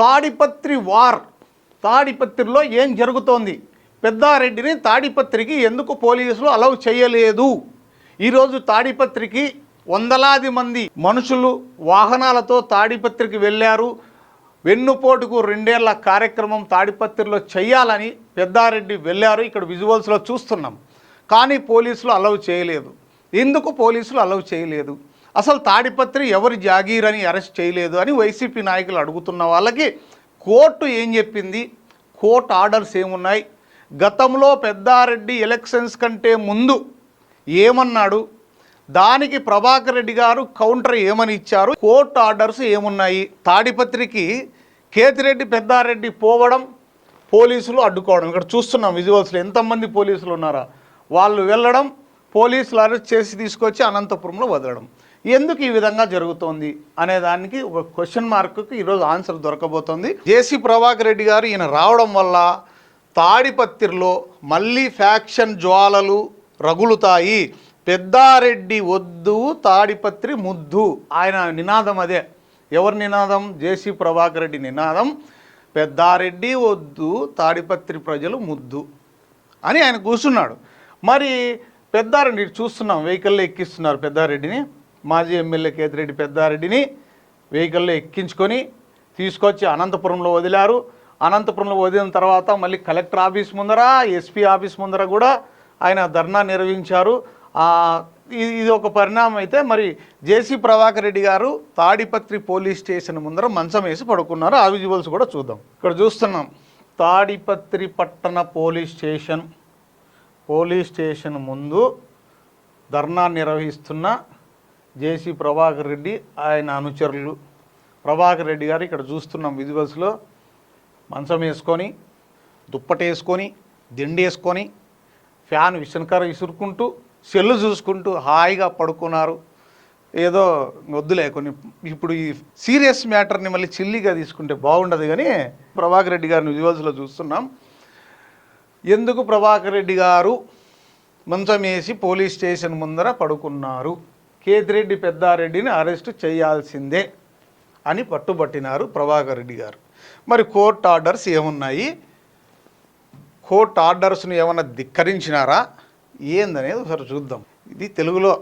Tadipatri war. తాడిపత్రిలో ఏం జరుగుతోంది? పెద్దారెడ్డిని తాడిపత్రికి ఎందుకు పోలీసులు అలౌ చేయలేదు? ఈరోజు తాడిపత్రికి వందలాది మంది మనుషులు వాహనాలతో తాడిపత్రికి వెళ్ళారు. వెన్నుపోటుకు 2 ఏళ్ల కార్యక్రమం తాడిపత్రిలో చేయాలని పెద్దారెడ్డి వెళ్ళారు. ఇక్కడ విజువల్స్లో చూస్తున్నాం. కానీ పోలీసులు అలౌ చేయలేదు. ఎందుకు పోలీసులు అలౌ చేయలేదు? అసలు తాడిపత్రి ఎవరి జాగీరని అరెస్ట్ చేయలేదు అని వైసీపీ నాయకులు అడుగుతున్న వాళ్ళకి కోర్టు ఏం చెప్పింది? కోర్టు ఆర్డర్స్ ఏమున్నాయి? గతంలో పెద్దారెడ్డి ఎలక్షన్స్ కంటే ముందు ఏమన్నాడు? దానికి ప్రభాకర్ రెడ్డి గారు కౌంటర్ ఏమని ఇచ్చారు? కోర్టు ఆర్డర్స్ ఏమున్నాయి? తాడిపత్రికి కేతిరెడ్డి పెద్దారెడ్డి పోవడం, పోలీసులు అడ్డుకోవడం. ఇక్కడ చూస్తున్నాం విజువల్స్లో ఎంతమంది పోలీసులు ఉన్నారా. వాళ్ళు వెళ్ళడం, పోలీసులు అరెస్ట్ చేసి తీసుకొచ్చి అనంతపురంలో వదలడం. ఎందుకు ఈ విధంగా జరుగుతోంది అనే దానికి ఒక క్వశ్చన్ మార్క్కి ఈరోజు ఆన్సర్ దొరకబోతోంది. జేసీ ప్రభాకర్ రెడ్డి గారు ఈయన రావడం వల్ల తాడిపత్రిలో మళ్ళీ ఫ్యాక్షన్ జ్వాలలు రగులుతాయి. పెద్దారెడ్డి వద్దు, తాడిపత్రి ముద్దు. ఆయన నినాదం అదే. ఎవరి నినాదం? జేసీ ప్రభాకర్ రెడ్డి నినాదం. పెద్దారెడ్డి వద్దు, తాడిపత్రి ప్రజలు ముద్దు అని ఆయన కూర్చున్నాడు. మరి పెద్దారెడ్డి చూస్తున్నాం, వెహికల్లో ఎక్కిస్తున్నారు పెద్దారెడ్డిని. మాజీ ఎమ్మెల్యే కేతిరెడ్డి పెద్దారెడ్డిని వెహికల్లో ఎక్కించుకొని తీసుకొచ్చి అనంతపురంలో వదిలారు. అనంతపురంలో వదిలిన తర్వాత మళ్ళీ కలెక్టర్ ఆఫీస్ ముందర, ఎస్పీ ఆఫీస్ ముందర కూడా ఆయన ధర్నా నిర్వహించారు. ఇది ఒక పరిణామం. అయితే మరి జేసీ ప్రభాకర్ రెడ్డి గారు తాడిపత్రి పోలీస్ స్టేషన్ ముందర మంచం వేసి పడుకున్నారు. ఆ విజువల్స్ కూడా చూద్దాం. ఇక్కడ చూస్తున్నాం తాడిపత్రి పట్టణ పోలీస్ స్టేషన్ ముందు ధర్నా నిర్వహిస్తున్న జేసీ ప్రభాకర్ రెడ్డి, ఆయన అనుచరులు. ప్రభాకర్ రెడ్డి గారు ఇక్కడ చూస్తున్నాం విజువల్స్లో మంచం వేసుకొని, దుప్పటేసుకొని, దిండేసుకొని, ఫ్యాన్ విసనకర విసురుకుంటూ, సెల్లు చూసుకుంటూ హాయిగా పడుకున్నారు. ఏదో వద్దులే, కొన్ని ఇప్పుడు ఈ సీరియస్ మ్యాటర్ని మళ్ళీ చిల్లీగా తీసుకుంటే బాగుండదు. కానీ ప్రభాకర్ రెడ్డి గారిని విజువల్స్లో చూస్తున్నాం. ఎందుకు ప్రభాకర్ రెడ్డి గారు మంచం వేసి పోలీస్ స్టేషన్ ముందర పడుకున్నారు? కేతిరెడ్డి పెద్దారెడ్డిని అరెస్టు చేయాల్సిందే అని పట్టుబట్టినారు ప్రభాకర్ రెడ్డి గారు. మరి కోర్టు ఆర్డర్స్ ఏమున్నాయి? కోర్టు ఆర్డర్స్ను ఏమన్నా ధిక్కరించినారా ఏందనేది ఒకసారి చూద్దాం. ఇది తెలుగులో.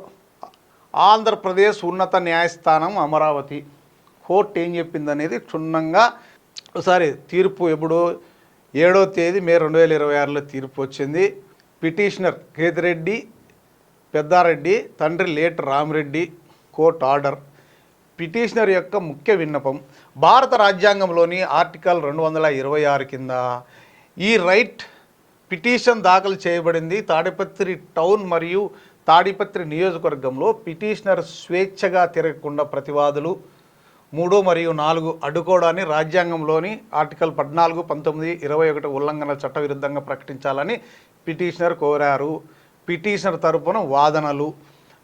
ఆంధ్రప్రదేశ్ ఉన్నత న్యాయస్థానం అమరావతి కోర్టు ఏం చెప్పిందనేది క్షుణ్ణంగా ఒకసారి. తీర్పు ఎప్పుడు? 7వ తేదీ మే 2026లో తీర్పు వచ్చింది. పిటిషనర్ కేతిరెడ్డి పెద్దారెడ్డి తండ్రి late Ramireddy. Court order. Petitioner యొక్క ముఖ్య విన్నపం భారత రాజ్యాంగంలోని ఆర్టికల్ 226 కింద ఈ రైట్ పిటిషన్ దాఖలు చేయబడింది. తాడిపత్రి టౌన్ మరియు తాడిపత్రి నియోజకవర్గంలో పిటిషనర్ స్వేచ్ఛగా తిరగకుండా ప్రతివాదులు 3 మరియు 4 అడ్డుకోవడాన్ని రాజ్యాంగంలోని ఆర్టికల్ 14, 19, 21 ఉల్లంఘన చట్టవిరుద్ధంగా ప్రకటించాలని పిటిషనర్ కోరారు. పిటిషనర్ తరపున వాదనలు,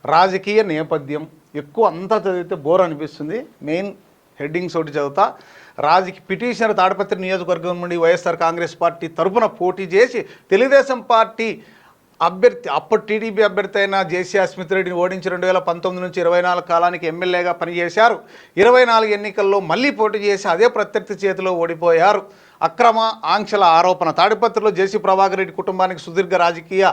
రాజకీయ నేపథ్యం. ఎక్కువ అంతా చదివితే బోర్ అనిపిస్తుంది. మెయిన్ హెడ్డింగ్స్ ఒకటి చదువుతా. పిటిషనర్ తాడిపత్రి నియోజకవర్గం నుండి వైఎస్ఆర్ కాంగ్రెస్ పార్టీ తరపున పోటీ చేసి తెలుగుదేశం పార్టీ అభ్యర్థి, అప్పటి టీడీపీ అభ్యర్థి అయిన జేసీ అస్మిత్ రెడ్డిని ఓడించి 2019 నుంచి 24 కాలానికి ఎమ్మెల్యేగా పనిచేశారు. 24 ఎన్నికల్లో మళ్ళీ పోటీ చేసి అదే ప్రత్యర్థి చేతిలో ఓడిపోయారు. అక్రమ ఆంక్షల ఆరోపణ. తాడిపత్రిలో జేసీ ప్రభాకర్ రెడ్డి కుటుంబానికి సుదీర్ఘ రాజకీయ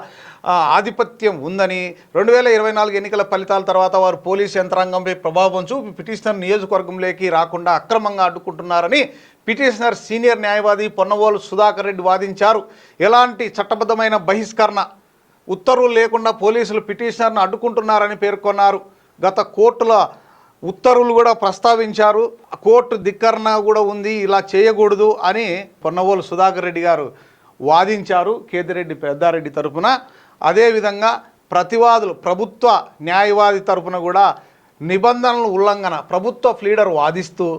ఆధిపత్యం ఉందని, 2024 ఎన్నికల ఫలితాల తర్వాత వారు పోలీసు యంత్రాంగంపై ప్రభావం చూపి పిటిషనర్ నియోజకవర్గంలోకి రాకుండా అక్రమంగా అడ్డుకుంటున్నారని పిటిషనర్ సీనియర్ న్యాయవాది పొన్నవోలు సుధాకర్ రెడ్డి వాదించారు. ఎలాంటి చట్టబద్ధమైన బహిష్కరణ ఉత్తర్వులు లేకుండా పోలీసులు పిటిషనర్ను అడ్డుకుంటున్నారని పేర్కొన్నారు. గత కోర్టుల ఉత్తర్వులు కూడా ప్రస్తావించారు. కోర్టు ధిక్కరణ కూడా ఉంది, ఇలా చేయకూడదు అని పొన్నవోలు సుధాకర్ రెడ్డి గారు వాదించారు కేతిరెడ్డి పెద్దారెడ్డి తరపున. అదేవిధంగా ప్రతివాదులు, ప్రభుత్వ న్యాయవాది తరపున కూడా నిబంధనల ఉల్లంఘన ప్రభుత్వ ప్లీడర్ వాదిస్తూ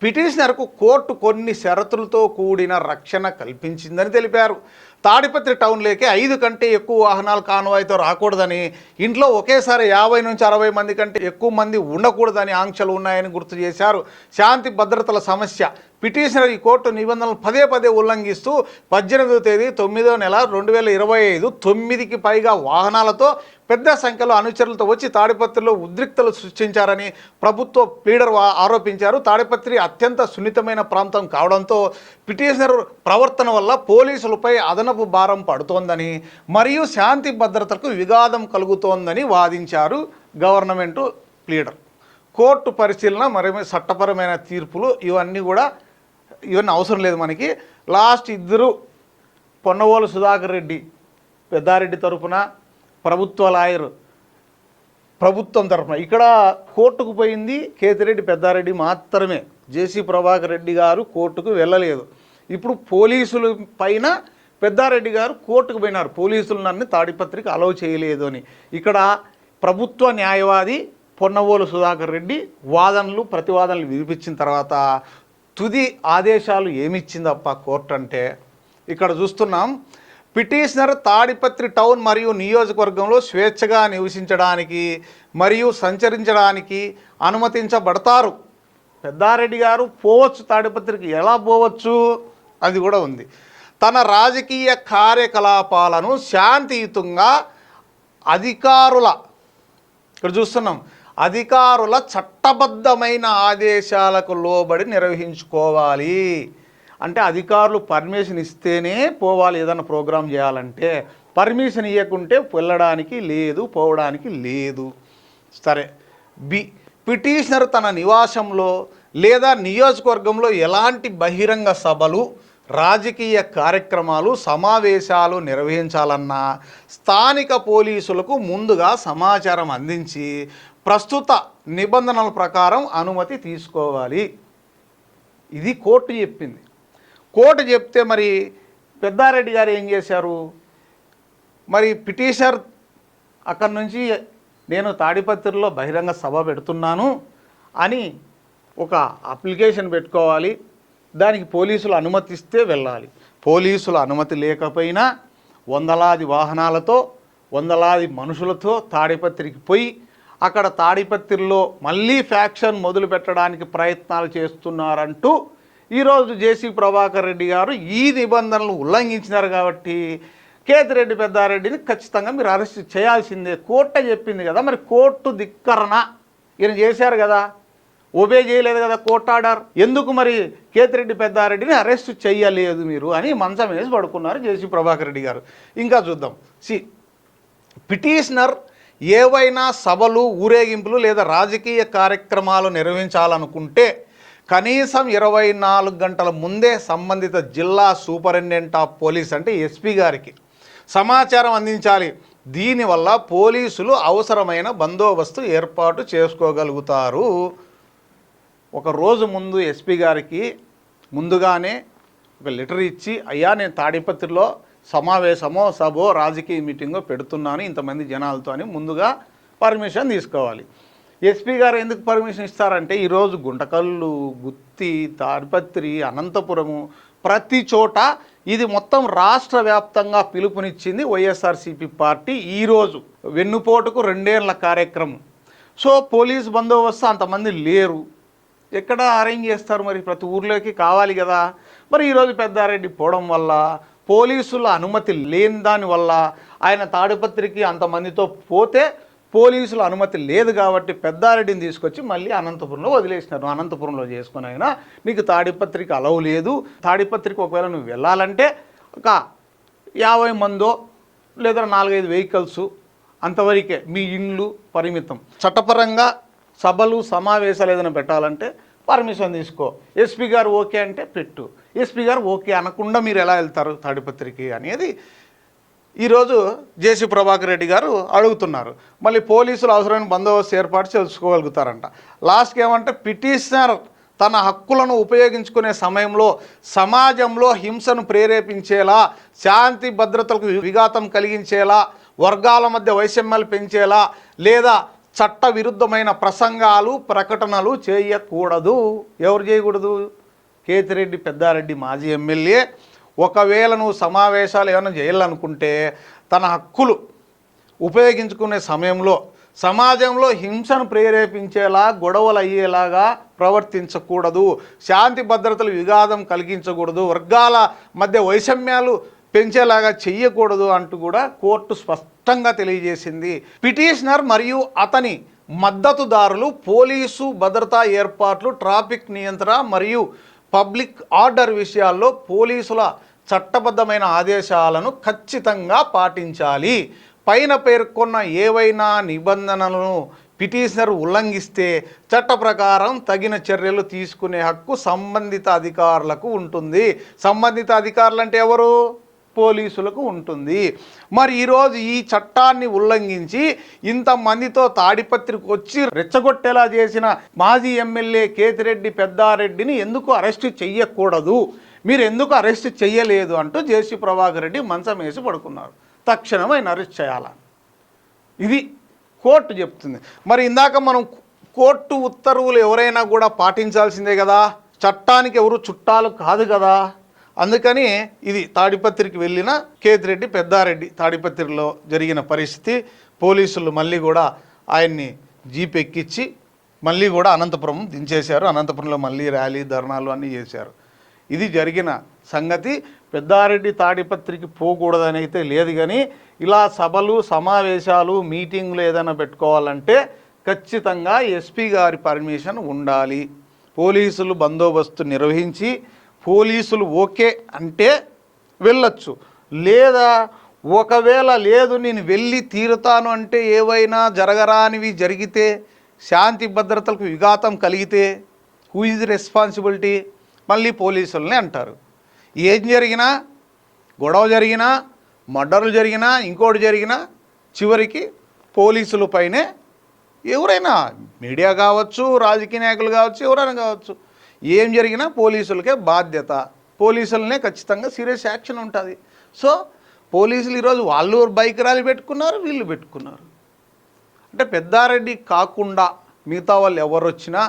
పిటిషనర్కు కోర్టు కొన్ని షరతులతో కూడిన రక్షణ కల్పించిందని తెలిపారు. తాడిపత్రి టౌన్లోకి 5 కంటే ఎక్కువ వాహనాలు కాన్వాయ్తో రాకూడదని, ఇంట్లో ఒకేసారి 50 నుంచి 60 మంది కంటే ఎక్కువ మంది ఉండకూడదని ఆంక్షలు ఉన్నాయని గుర్తు చేశారు. శాంతి భద్రతల సమస్య. పిటిషనర్ ఈ కోర్టు నిబంధనలు పదే పదే ఉల్లంఘిస్తూ 18వ తేదీ 9వ నెల 2025 9కి పైగా వాహనాలతో పెద్ద సంఖ్యలో అనుచరులతో వచ్చి తాడిపత్రిలో ఉద్రిక్తలు సృష్టించారని ప్రభుత్వ ప్లీడర్ ఆరోపించారు. తాడిపత్రి అత్యంత సున్నితమైన ప్రాంతం కావడంతో పిటిషనర్ ప్రవర్తన వల్ల పోలీసులపై అదనపు భారం పడుతోందని మరియు శాంతి భద్రతలకు విఘాతం కలుగుతోందని వాదించారు గవర్నమెంట్ ప్లీడర్. కోర్టు పరిశీలన మరి చట్టపరమైన తీర్పులు ఇవన్నీ అవసరం లేదు మనకి. లాస్ట్ ఇద్దరు పొన్నవోలు సుధాకర్ రెడ్డి పెద్దారెడ్డి తరపున, ప్రభుత్వ లాయర్ ప్రభుత్వం తరఫున. ఇక్కడ కోర్టుకు పోయింది కేతిరెడ్డి పెద్దారెడ్డి మాత్రమే. జేసీ ప్రభాకర్ రెడ్డి గారు కోర్టుకు వెళ్ళలేదు. ఇప్పుడు పోలీసుల పైన పెద్దారెడ్డి గారు కోర్టుకు పోయినారు, పోలీసులు నన్ను తాడిపత్రికి అలౌ చేయలేదు అని. ఇక్కడ ప్రభుత్వ న్యాయవాది పొన్నవోలు సుధాకర్ రెడ్డి వాదనలు ప్రతివాదనలు వినిపించిన తర్వాత తుది ఆదేశాలు ఏమిచ్చిందప్ప కోర్టు అంటే ఇక్కడ చూస్తున్నాం. పిటిషనర్ తాడిపత్రి టౌన్ మరియు నియోజకవర్గంలో స్వేచ్ఛగా నివసించడానికి మరియు సంచరించడానికి అనుమతించబడతారు. పెద్దారెడ్డి గారు పోవచ్చు, తాడిపత్రికి ఎలా పోవచ్చు అది కూడా ఉంది. తన రాజకీయ కార్యకలాపాలను శాంతియుతంగా ఇక్కడ చూస్తున్నాం, అధికారుల చట్టబద్ధమైన ఆదేశాలకు లోబడి నిర్వహించుకోవాలి. అంటే అధికారులు పర్మిషన్ ఇస్తేనే పోవాలి. ఏదైనా ప్రోగ్రాం చేయాలంటే పర్మిషన్ ఇవ్వకుంటే వెళ్ళడానికి లేదు, పోవడానికి లేదు. సరే. పిటిషనర్ తన నివాసంలో లేదా నియోజకవర్గంలో ఎలాంటి బహిరంగ సభలు, రాజకీయ కార్యక్రమాలు, సమావేశాలు నిర్వహించాలన్నా స్థానిక పోలీసులకు ముందుగా సమాచారం అందించి ప్రస్తుత నిబంధనల ప్రకారం అనుమతి తీసుకోవాలి. ఇది కోర్టు చెప్పింది. కోర్టు చెప్తే మరి పెద్దారెడ్డి గారు ఏం చేశారు? మరి పిటిషనర్ అక్కడి నుంచి నేను తాడిపత్రిలో బహిరంగ సభ పెడుతున్నాను అని ఒక అప్లికేషన్ పెట్టుకోవాలి. దానికి పోలీసులు అనుమతిస్తే వెళ్ళాలి. పోలీసుల అనుమతి లేకపోయినా వందలాది వాహనాలతో, వందలాది మనుషులతో తాడిపత్రికి పోయి అక్కడ తాడిపత్రిలో మళ్ళీ ఫ్యాక్షన్ మొదలు పెట్టడానికి ప్రయత్నాలు చేస్తున్నారంటూ ఈరోజు జేసీ ప్రభాకర్ రెడ్డి గారు ఈ నిబంధనలు ఉల్లంఘించినారు. కాబట్టి కేతిరెడ్డి పెద్దారెడ్డిని ఖచ్చితంగా మీరు అరెస్ట్ చేయాల్సిందే. కోర్టు చెప్పింది కదా, మరి కోర్టు ధిక్కరణ ఈయన చేశారు కదా, ఒబే చేయలేదు కదా కోర్టు ఆర్డర్. ఎందుకు మరి కేతిరెడ్డి పెద్దారెడ్డిని అరెస్ట్ చేయలేదు మీరు అని మంచం వేసి పడుకున్నారు జేసీ ప్రభాకర్ రెడ్డి గారు. ఇంకా చూద్దాం. పిటిషనర్ ఏవైనా సభలు, ఊరేగింపులు లేదా రాజకీయ కార్యక్రమాలు నిర్వహించాలనుకుంటే కనీసం 24 గంటల ముందే సంబంధిత జిల్లా సూపరింటెండెంట్ ఆఫ్ పోలీస్ అంటే ఎస్పీ గారికి సమాచారం అందించాలి. దీనివల్ల పోలీసులు అవసరమైన బందోబస్తు ఏర్పాటు చేసుకోగలుగుతారు. ఒక రోజు ముందు ఎస్పీ గారికి ముందుగానే ఒక లెటర్ ఇచ్చి, అయ్యా నేను తాడిపత్రిలో సమావేశమో సభో రాజకీయ మీటింగో పెడుతున్నాను ఇంతమంది జనాలతో అని ముందుగా పర్మిషన్ తీసుకోవాలి. ఎస్పీ గారు ఎందుకు పర్మిషన్ ఇస్తారంటే ఈరోజు గుంటకల్లు, గుత్తి, తాడిపత్రి, అనంతపురము ప్రతి చోట ఇది మొత్తం రాష్ట్ర వ్యాప్తంగా పిలుపునిచ్చింది వైఎస్ఆర్సీపీ పార్టీ. ఈరోజు వెన్నుపోటుకు 2 ఏళ్ల కార్యక్రమం. సో పోలీస్ బందోబస్తు అంతమంది లేరు, ఎక్కడ అరేంజ్ చేస్తారు? మరి ప్రతి ఊర్లోకి కావాలి కదా. మరి ఈరోజు పెద్దారెడ్డి పోవడం వల్ల, పోలీసుల అనుమతి లేని దానివల్ల ఆయన తాడిపత్రికి అంతమందితో పోతే పోలీసుల అనుమతి లేదు కాబట్టి పెద్దారెడ్డిని తీసుకొచ్చి మళ్ళీ అనంతపురంలో వదిలేసినారు. అనంతపురంలో చేసుకుని అయినా నీకు తాడిపత్రికి అలవ్ లేదు, తాడిపత్రికి ఒకవేళ నువ్వు వెళ్ళాలంటే ఒక 50 మందో లేదా 4-5 వెహికల్స్ అంతవరకే మీ ఇండ్లు పరిమితం. చట్టపరంగా సభలు, సమావేశాలు ఏదైనా పెట్టాలంటే పర్మిషన్ తీసుకో. ఎస్పీ గారు ఓకే అంటే పెట్టు. ఎస్పీ గారు ఓకే అనకుండా మీరు ఎలా వెళ్తారు తాడిపత్రికి అనేది ఈరోజు జేసీ ప్రభాకర్ రెడ్డి గారు అడుగుతున్నారు. మళ్ళీ పోలీసులు అవసరమైన బందోబస్తు ఏర్పాటు చేసుకోగలుగుతారంట. లాస్ట్కి ఏమంటే పిటిషనర్ తన హక్కులను ఉపయోగించుకునే సమయంలో సమాజంలో హింసను ప్రేరేపించేలా, శాంతి భద్రతలకు విఘాతం కలిగించేలా, వర్గాల మధ్య వైషమ్యాలు పెంచేలా లేదా చట్ట విరుద్ధమైన ప్రసంగాలు, ప్రకటనలు చేయకూడదు. ఎవరు చేయకూడదు? కేతిరెడ్డి పెద్దారెడ్డి మాజీ ఎమ్మెల్యే. ఒకవేళ నువ్వు సమావేశాలు ఏమైనా చేయాలనుకుంటే తన హక్కులు ఉపయోగించుకునే సమయంలో సమాజంలో హింసను ప్రేరేపించేలా గొడవలు అయ్యేలాగా ప్రవర్తించకూడదు, శాంతి భద్రతలు విఘాతం కలిగించకూడదు, వర్గాల మధ్య వైషమ్యాలు పెంచేలాగా చెయ్యకూడదు అంటూ కూడా కోర్టు స్పష్టంగా తెలియజేసింది. పిటిషనర్ మరియు అతని మద్దతుదారులు పోలీసు భద్రతా ఏర్పాట్లు, ట్రాఫిక్ నియంత్రణ మరియు పబ్లిక్ ఆర్డర్ విషయాల్లో పోలీసుల చట్టబద్ధమైన ఆదేశాలను ఖచ్చితంగా పాటించాలి. పైన పేర్కొన్న ఏవైనా నిబంధనలను పిటిషనర్ ఉల్లంఘిస్తే చట్ట ప్రకారం తగిన చర్యలు తీసుకునే హక్కు సంబంధిత అధికారులకు ఉంటుంది. సంబంధిత అధికారులు అంటే ఎవరు? పోలీసులకు ఉంటుంది. మరి ఈరోజు ఈ చట్టాన్ని ఉల్లంఘించి ఇంతమందితో తాడిపత్రికి వచ్చి రెచ్చగొట్టేలా చేసిన మాజీ ఎమ్మెల్యే కేతిరెడ్డి పెద్దారెడ్డిని ఎందుకు అరెస్టు చెయ్యకూడదు, మీరు ఎందుకు అరెస్ట్ చెయ్యలేదు అంటూ జేసీ ప్రభాకర్ రెడ్డి మంచం వేసి పడుకున్నారు. తక్షణం ఆయన అరెస్ట్ చేయాలని ఇది కోర్టు చెప్తుంది. మరి ఇందాక మనం కోర్టు ఉత్తర్వులు ఎవరైనా కూడా పాటించాల్సిందే కదా, చట్టానికి ఎవరు చుట్టాలు కాదు కదా. అందుకని ఇది తాడిపత్రికి వెళ్ళిన కేతిరెడ్డి పెద్దారెడ్డి తాడిపత్రిలో జరిగిన పరిస్థితి. పోలీసులు మళ్ళీ కూడా ఆయన్ని జీప్ ఎక్కించి మళ్ళీ కూడా అనంతపురం దించేశారు. అనంతపురంలో మళ్ళీ ర్యాలీ ధర్నాలు అన్నీ చేశారు. ఇది జరిగిన సంగతి. పెద్దారెడ్డి తాడిపత్రికి పోకూడదని అయితే లేదు, కానీ ఇలా సభలు, సమావేశాలు, మీటింగ్లు ఏదైనా పెట్టుకోవాలంటే ఖచ్చితంగా ఎస్పీ గారి పర్మిషన్ ఉండాలి. పోలీసులు బందోబస్తు నిర్వహించి పోలీసులు ఓకే అంటే వెళ్ళొచ్చు. లేదా ఒకవేళ లేదు నేను వెళ్ళి తీరుతాను అంటే ఏవైనా జరగరానివి జరిగితే, శాంతి భద్రతలకు విఘాతం కలిగితే హూ ఈజ్ రెస్పాన్సిబిలిటీ? మళ్ళీ పోలీసులనే అంటారు. ఏం జరిగినా, గొడవ జరిగినా, మర్డర్లు జరిగినా, ఇంకోటి జరిగినా చివరికి పోలీసులపైనే. ఎవరైనా మీడియా కావచ్చు, రాజకీయ నాయకులు కావచ్చు, ఎవరైనా కావచ్చు, ఏం జరిగినా పోలీసులకే బాధ్యత. పోలీసులనే ఖచ్చితంగా సీరియస్ యాక్షన్ ఉంటుంది. సో పోలీసులు ఈరోజు వాళ్ళు బైక్ ర్యాలీ పెట్టుకున్నారు, వీళ్ళు పెట్టుకున్నారు. అంటే పెద్దారెడ్డి కాకుండా మిగతా వాళ్ళు ఎవరు వచ్చినా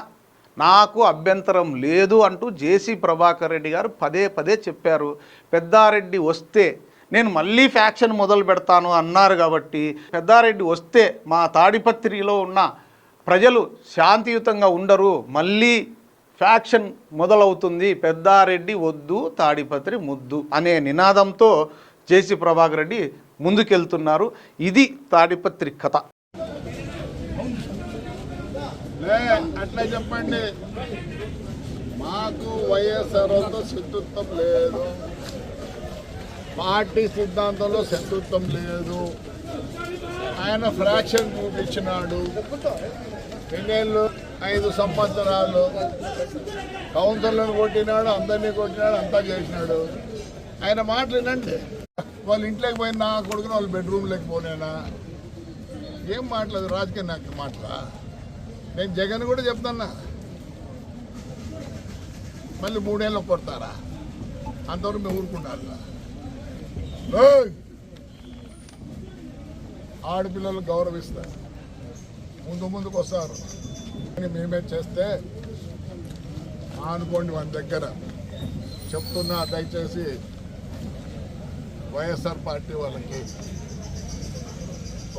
నాకు అభ్యంతరం లేదు అంటూ జేసీ ప్రభాకర్ రెడ్డి గారు పదే పదే చెప్పారు. పెద్దారెడ్డి వస్తే నేను మళ్ళీ ఫ్యాక్షన్ మొదలు పెడతాను అన్నారు. కాబట్టి పెద్దారెడ్డి వస్తే మా తాడిపత్రిలో ఉన్న ప్రజలు శాంతియుతంగా ఉండరు, మళ్ళీ ఫ్యాక్షన్ మొదలవుతుంది, పెద్దారెడ్డి వద్దు తాడిపత్రి ముద్దు అనే నినాదంతో జేసీ ప్రభాకర్ రెడ్డి ముందుకెళ్తున్నారు. ఇది తాడిపత్రి కథ. అట్లా చెప్పండి, మాకు వైఎస్ఆర్తో శత్రుత్వం లేదు, పార్టీ సిద్ధాంతంలో శత్రుత్వం లేదు. ఆయన ఫ్రాక్షన్ చూపించినాడు. 5 సంవత్సరాలు కౌన్సిలర్లను కొట్టినాడు, అందరినీ కొట్టినాడు, అంతా చేసినాడు. ఆయన మాటలు వినండి. వాళ్ళ ఇంట్లోకి పోయిన నా కొడుకుని వాళ్ళ బెడ్రూమ్లోకి పోనేనా? ఏం మాట్లాడదు రాజకీయ నాకు మాటలా? నేను జగన్ కూడా చెప్తున్నా, మళ్ళీ 3 ఏళ్ళు కొడతారా? అంతవరకు మేము ఊరుకుంటారు. ఆడపిల్లలు గౌరవిస్తారు, ముందుకు వస్తారు. మేమే చేస్తే అనుకోండి, మన దగ్గర చెప్తున్నా, దయచేసి వైఎస్ఆర్ పార్టీ వాళ్ళకి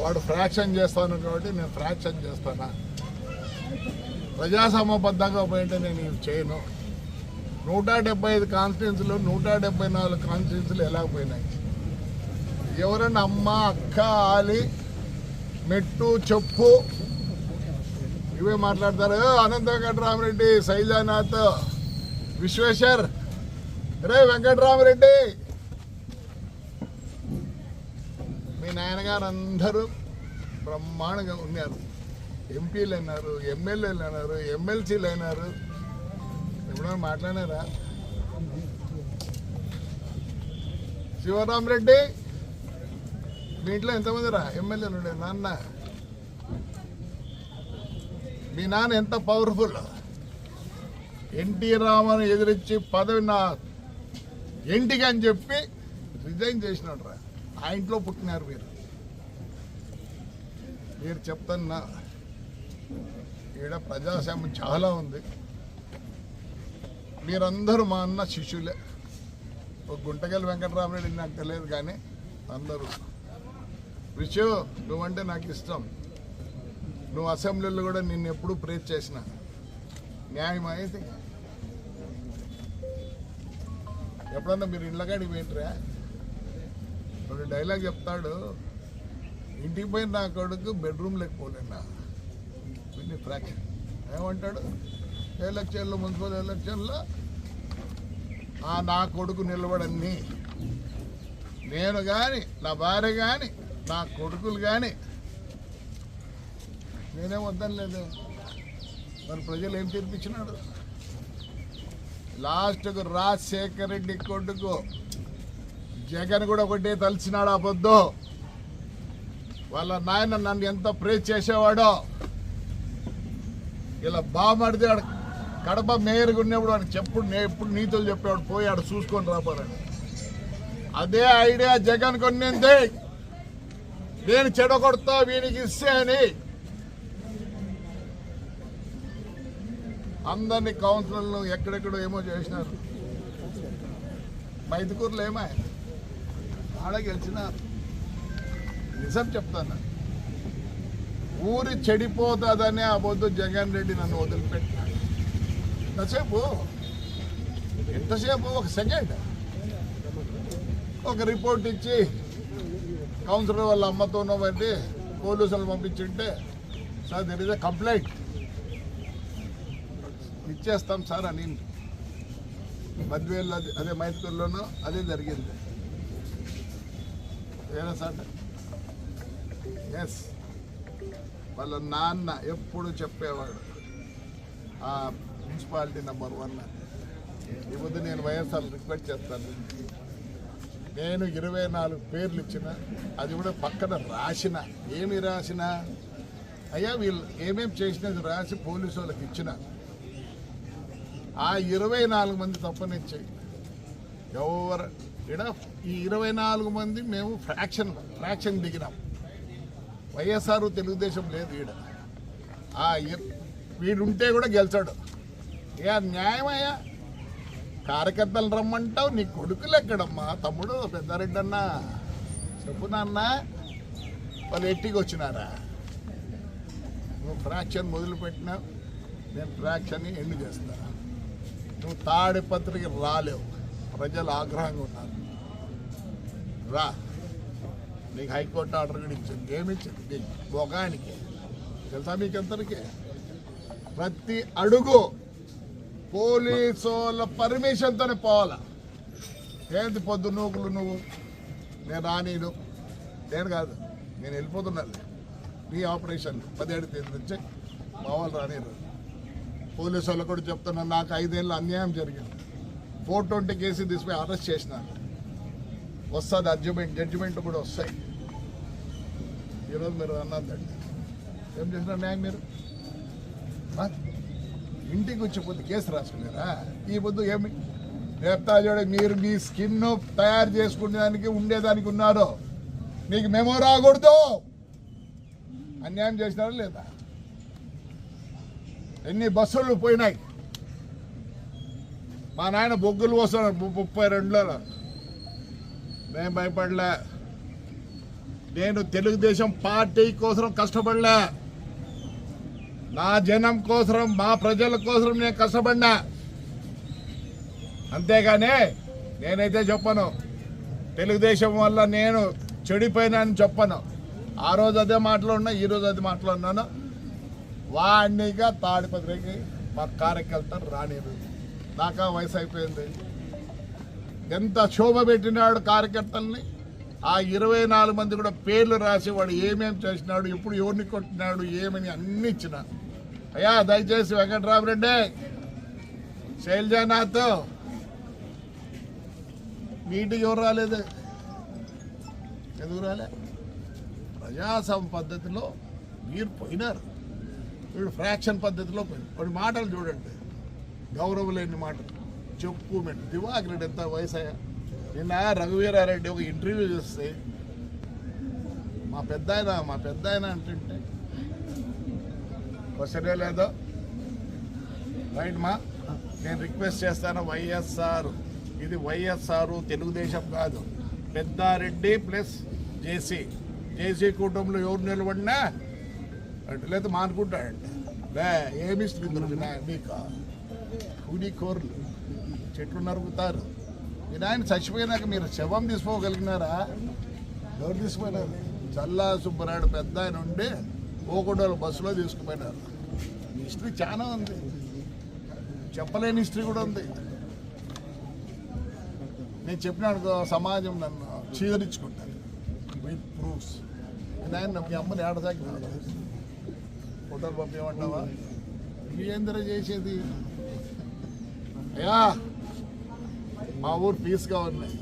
వాడు ఫ్రాక్షన్ చేస్తాను కాబట్టి నేను ఫ్రాక్షన్ చేస్తానా? ప్రజాసమబద్ధంగా పోయింటే నేను ఇది చేయను. 175 కాన్స్టిట్యున్సీలు 174 కాన్స్టిట్యున్సీలు ఎలా పోయినాయి? ఎవరన్నా అమ్మ, అక్క, ఆలి, మెట్టు, చెప్పు ఇవే మాట్లాడతారు. అనంత వెంకటరామరెడ్డి, శైలానాథ్, విశ్వేశ్వర్, రే వెంకటరామరెడ్డి, మీ నాయనగారు అందరూ బ్రహ్మాండంగా ఉన్నారు. ఎంపీలు అయినారు, ఎమ్మెల్యేలు అయినారు, ఎమ్మెల్సీలు అయినారు. ఎప్పుడైనా మాట్లాడారా? శివరామరెడ్డి, మీ ఇంట్లో ఎంతమంది రా ఎమ్మెల్యేలు ఉండే? నాన్న, మీ నాన్న ఎంత పవర్ఫుల్. ఎన్టీ రామను ఎదిరించి పదవి నా ఇంటికి అని చెప్పి రిజైన్ చేసినాడు రా. ఆ ఇంట్లో పుట్టినారు మీరు చెప్తున్నా. ఈడ ప్రజాస్వామ్యం చాలా ఉంది. మీరందరూ మా అన్న శిష్యులే. ఒక గుంటగల్ వెంకటరామరెడ్డి నాకు తెలియదు, కానీ అందరూ విషయం నువ్వంటే నాకు ఇష్టం. నువ్వు అసెంబ్లీలో కూడా నిన్ను ఎప్పుడు ప్రేజ్ చేసిన న్యాయం అయితే ఎప్పుడన్నా మీరు ఇళ్ళకాడికి పోయింట్రా వాడు డైలాగ్ చెప్తాడు, ఇంటికి పోయిన నా కొడుకు బెడ్రూమ్ లేకపోలేనా వీడిని ఫ్రాక్షన్ ఏమంటాడు, ఎలక్షన్లో మున్సిపల్ ఎలక్షన్లో నా కొడుకు నిలబడన్ని నేను కానీ నా భార్య కానీ నా కొడుకులు కానీ నేనేం వద్దనలేదు. మరి ప్రజలు ఏం తీర్పిచ్చినాడు? లాస్ట్కు రాజశేఖర రెడ్డి కొడుకు జగన్ కూడా ఒకటే తలిచినాడు. ఆ పొద్దు వాళ్ళ నాయన నన్ను ఎంత ప్రేజ్ చేసేవాడో, ఇలా బామడితే కడప మేయర్గా ఉన్నప్పుడు వాడికి ఎప్పుడు నీతులు చెప్పేవాడు, పోయాడు చూసుకొని రాపోరాడు. అదే ఐడియా జగన్ కొన్నింది, నేను చెడగొడతా వీనికి ఇస్తే అని అందరినీ కౌన్సిలర్లు ఎక్కడెక్కడో ఏమో చేసినారు. మైదుకూరులో ఏమో ఆడ గెలిచినారు. నిజం చెప్తాను, ఊరి చెడిపోతుందనే ఆ పొద్దు జగన్ రెడ్డి నన్ను వదిలిపెట్టినాడు. ఎంతసేపు ఒక సెకండ్ ఒక రిపోర్ట్ ఇచ్చి కౌన్సిలర్ వాళ్ళ అమ్మతోనో బట్టి పోలీసులు పంపించుంటే, sir there is a complaint ఇచ్చేస్తాం సార్ అని. మధ్యవేళ్ళు అదే మైదుకూరులోనూ అదే జరిగింది. ఏనా సార్? ఎస్, వాళ్ళ నాన్న ఎప్పుడు చెప్పేవాడు ఆ మున్సిపాలిటీ నెంబర్ 1 ఈ పొద్దు నేను వైఎస్ఆర్ రిక్వెస్ట్ చేస్తాను. నేను 24 పేర్లు ఇచ్చిన, అది కూడా పక్కన రాసిన. ఏమి రాసిన? అయ్యా వీళ్ళు ఏమేమి చేసినది రాసి పోలీసు వాళ్ళకి ఇచ్చిన. ఆ 24 మంది తప్పనిచ్చాయి. ఎవరు ఇక్కడ ఈ 24 మంది మేము ఫ్రాక్షన్ దిగినాం. వైఎస్ఆర్ తెలుగుదేశం లేదు ఈడ. వీడుంటే కూడా గెలిచాడు. ఇక న్యాయమయ్యా, కార్యకర్తలు రమ్మంటావు, నీ కొడుకులు ఎక్కడమ్మా తమ్ముడు పెద్దారెడ్డి అన్న చెప్పు నాన్న, వాళ్ళు ఎట్టికి వచ్చినారా? నువ్వు ఫ్రాక్షన్ మొదలుపెట్టినావు, నేను ఫ్రాక్షన్ని ఎండ్ చేస్తా. నువ్వు తాడిపత్రికి రాలేవు, ప్రజలు ఆగ్రహంగా ఉన్నారు. రా, నీకు హైకోర్టు ఆర్డర్ కూడా ఇచ్చింది. ఏమిచ్చింది? నీకు మొగానికి తెలుసా? మీకు ఎంతరికి ప్రతి అడుగు పోలీసు వాళ్ళ పర్మిషన్తోనే పోవాలా. ఏంటి పొద్దు నూకులు నువ్వు? నేను రానీను, నేను కాదు, నేను వెళ్ళిపోతున్నాను. నీ ఆపరేషన్ 17 తేదీ నుంచి మా వాళ్ళు రానిరు. పోలీసు వాళ్ళు కూడా చెప్తున్నాను, నాకు 5 ఏళ్ళు అన్యాయం జరిగింది. 420 కేసు తీసుకుపోయి అరెస్ట్ చేసినాను. వస్తుంది జడ్జిమెంట్ కూడా వస్తాయి. ఈరోజు మీరు అన్నదండి, ఏం చేసిన న్యాయం? మీరు ఇంటికి వచ్చిపోతే కేసు రాసుకున్నారా? ఈ పొద్దు ఏమి చెప్తా చూడ, మీరు మీ స్కిన్ తయారు చేసుకునేదానికి ఉండేదానికి ఉన్నారు. నీకు మెమో రాకూడదు. అన్యాయం చేసినారా లేదా? ఎన్ని బస్సులు పోయినాయి. మా నాయన బొగ్గులు పోస్తున్నారు 32లో. నేను భయపడలే. నేను తెలుగుదేశం పార్టీ కోసం కష్టపడలే. నా జనం కోసం, మా ప్రజల కోసం నేను కష్టపడినా. అంతేగాని నేనైతే చెప్పను తెలుగుదేశం వల్ల నేను చెడిపోయినా అని చెప్పను. ఆ రోజు అదే మాట్లాడినా, ఈరోజు అదే మాట్లాడినాను. వాడినిగా తాడిపత్రికి మా కార్యకర్తలు రానిరు. నాకా వయసు అయిపోయింది. ఎంత శోభ పెట్టినాడు కార్యకర్తల్ని. ఆ 24 మంది కూడా పేర్లు రాసి వాడు ఏమేమి చేసినాడు, ఎప్పుడు ఎవరిని కొట్టినాడు, ఏమని అన్ని ఇచ్చిన. అయ్యా దయచేసి వెంకట్రామరెడ్డి, శైలజానాథ్ మీటింగ్ ఎవరు రాలేదు? ఎందుకు రాలే? ప్రజాస్వామ్య పద్ధతిలో మీరు పోయినారు. వీడు ఫ్రాక్షన్ పద్ధతిలో పోయినారు. వాడి మాటలు చూడండి, గౌరవం లేని మాటలు. చెప్పు మెట్టు దివాకర్ రెడ్డి ఎంత వయసయ్యా? నిన్న రఘువీరారెడ్డి ఒక ఇంటర్వ్యూ చేస్తే మా పెద్ద ఆయన అంటుంటే క్వశ్చనే లేదో. రైట్ మా, నేను రిక్వెస్ట్ చేస్తాను, వైఎస్ఆర్, ఇది వైఎస్ఆర్ తెలుగుదేశం కాదు. పెద్దారెడ్డి ప్లస్ జేసీ కూటమిలో ఎవరు నిలబడినా అంటే లేదా మానుకుంటాడండి లే ఏమి ఇస్తుంది మీకు కూలీ కోర్లు చెట్లు నరుకుతారు. మీ నాయన చచ్చిపోయినాక మీరు శవం తీసుకోగలిగినారా? ఎవరు తీసుకుపోయినారు? చల్లా సుబ్బరాయుడు పెద్ద ఆయన ఉండి పోకుండా బస్సులో తీసుకుపోయినారు. హిస్టరీ చాలా ఉంది, చెప్పలేని హిస్టరీ కూడా ఉంది. నేను చెప్పినాడు సమాజం నన్ను చీదరించుకుంటాను విత్ ప్రూఫ్స్. ఆయన మీ అమ్మని ఏడదాకి ఫోటోలు పంపించమంటావా? మీ ఏందరూ చేసేది? అయ్యా మా ఊరు పీస్గా ఉన్నాయి.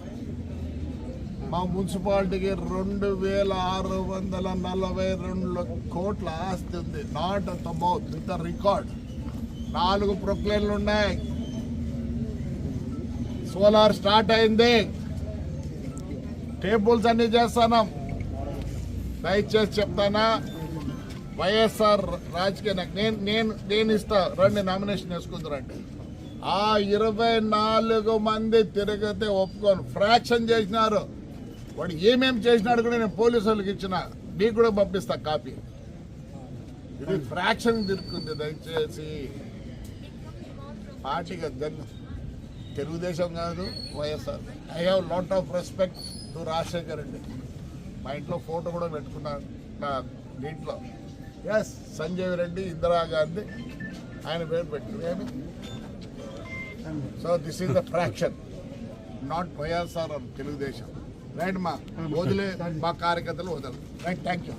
మా మున్సిపాలిటీకి 2642 కోట్ల ఆస్తి ఉంది. Not at the mouth with the record. 4 ప్రొక్లైన్లు ఉన్నాయి. సోలార్ స్టార్ట్ అయింది. టేబుల్స్ అన్ని చేస్తాను. దయచేసి చెప్తానా, వైఎస్ఆర్ రాజకీయ నేను ఇస్తా, రండి నామినేషన్ వేసుకుంటారండి. ఆ 24 మంది తిరిగితే ఒప్పుకోను. ఫ్రాక్షన్ చేసినారు. వాడు ఏమేమి చేసినాడు కూడా నేను పోలీసు వాళ్ళకి ఇచ్చిన, నీకు కూడా పంపిస్తా కాపీ. ఇది ఫ్రాక్షన్ తిరుగుతుంది. దయచేసి పార్టీగా తెలుగుదేశం కాదు YSR. I have lot of respect to Rajasekhar Reddy. మా ఇంట్లో ఫోటో కూడా పెట్టుకున్నాను నా దీంట్లో. ఎస్, సంజయ్ రెడ్డి, ఇందిరాగాంధీ ఆయన పేరు పెట్టింది ఏమి. So this is the fraction, not YSR Telugu Desam. Right మా వదిలే, మా కార్యకర్తలు వదలరు. Right, thank you.